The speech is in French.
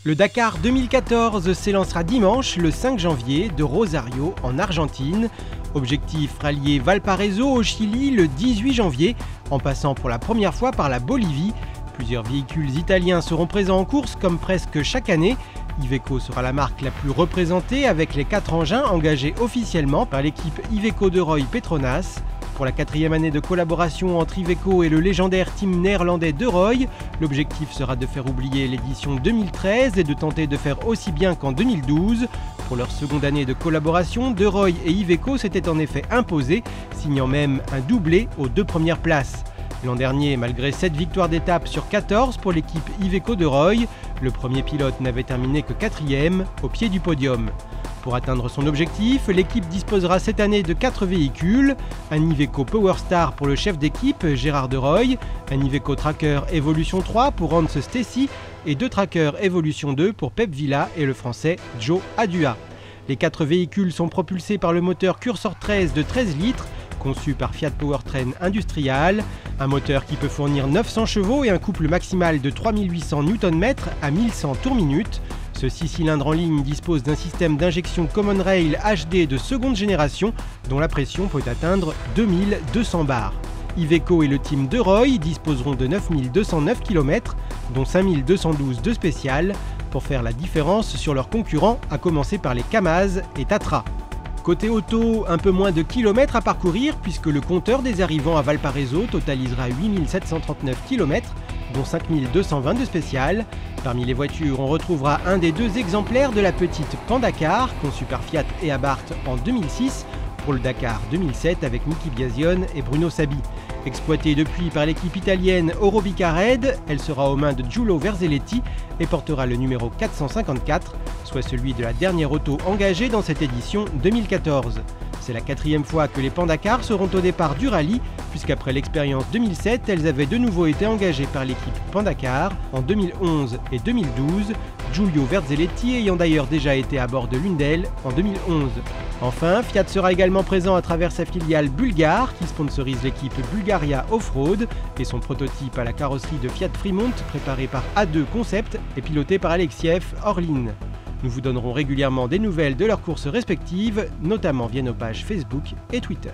Le Dakar 2014 s'élancera dimanche, le 5 janvier, de Rosario, en Argentine. Objectif rallier Valparaiso au Chili le 18 janvier, en passant pour la première fois par la Bolivie. Plusieurs véhicules italiens seront présents en course, comme presque chaque année. Iveco sera la marque la plus représentée, avec les 4 engins engagés officiellement par l'équipe Iveco de Roy Petronas. Pour la 4e année de collaboration entre Iveco et le légendaire team néerlandais de Roy, l'objectif sera de faire oublier l'édition 2013 et de tenter de faire aussi bien qu'en 2012. Pour leur seconde année de collaboration, De Roy et Iveco s'étaient en effet imposés, signant même un doublé aux 2 premières places. L'an dernier, malgré 7 victoires d'étape sur 14 pour l'équipe Iveco de Roy, le premier pilote n'avait terminé que 4e au pied du podium. Pour atteindre son objectif, l'équipe disposera cette année de 4 véhicules, un Iveco Powerstar pour le chef d'équipe Gérard De Roy, un Iveco Tracker Evolution 3 pour Hans Stacey et 2 Tracker Evolution 2 pour Pep Villa et le français Joe Adua. Les 4 véhicules sont propulsés par le moteur Cursor 13 de 13 litres, conçu par Fiat Powertrain Industrial, un moteur qui peut fournir 900 chevaux et un couple maximal de 3800 Nm à 1100 tours minute. Ce 6 cylindres en ligne dispose d'un système d'injection Common Rail HD de seconde génération dont la pression peut atteindre 2200 bars. Iveco et le team De Roy disposeront de 9209 km, dont 5212 de spécial, pour faire la différence sur leurs concurrents, à commencer par les Kamaz et Tatra. Côté auto, un peu moins de kilomètres à parcourir puisque le compteur des arrivants à Valparaiso totalisera 8739 km, dont 5220 de spécial. Parmi les voitures, on retrouvera un des 2 exemplaires de la petite Pandacar, conçue par Fiat et Abarth en 2006, pour le Dakar 2007 avec Niki Biasion et Bruno Sabi. Exploitée depuis par l'équipe italienne Orobica Red, elle sera aux mains de Giulio Verzelletti et portera le numéro 454, soit celui de la dernière auto engagée dans cette édition 2014. C'est la 4e fois que les Pandacar seront au départ du rallye, puisqu'après l'expérience 2007, elles avaient de nouveau été engagées par l'équipe Pandacar en 2011 et 2012, Giulio Verzelletti ayant d'ailleurs déjà été à bord de l'une d'elles en 2011. Enfin, Fiat sera également présent à travers sa filiale bulgare qui sponsorise l'équipe Bulgaria Offroad et son prototype à la carrosserie de Fiat Fremont préparé par A2 Concept et piloté par Alexiev Orlin. Nous vous donnerons régulièrement des nouvelles de leurs courses respectives, notamment via nos pages Facebook et Twitter.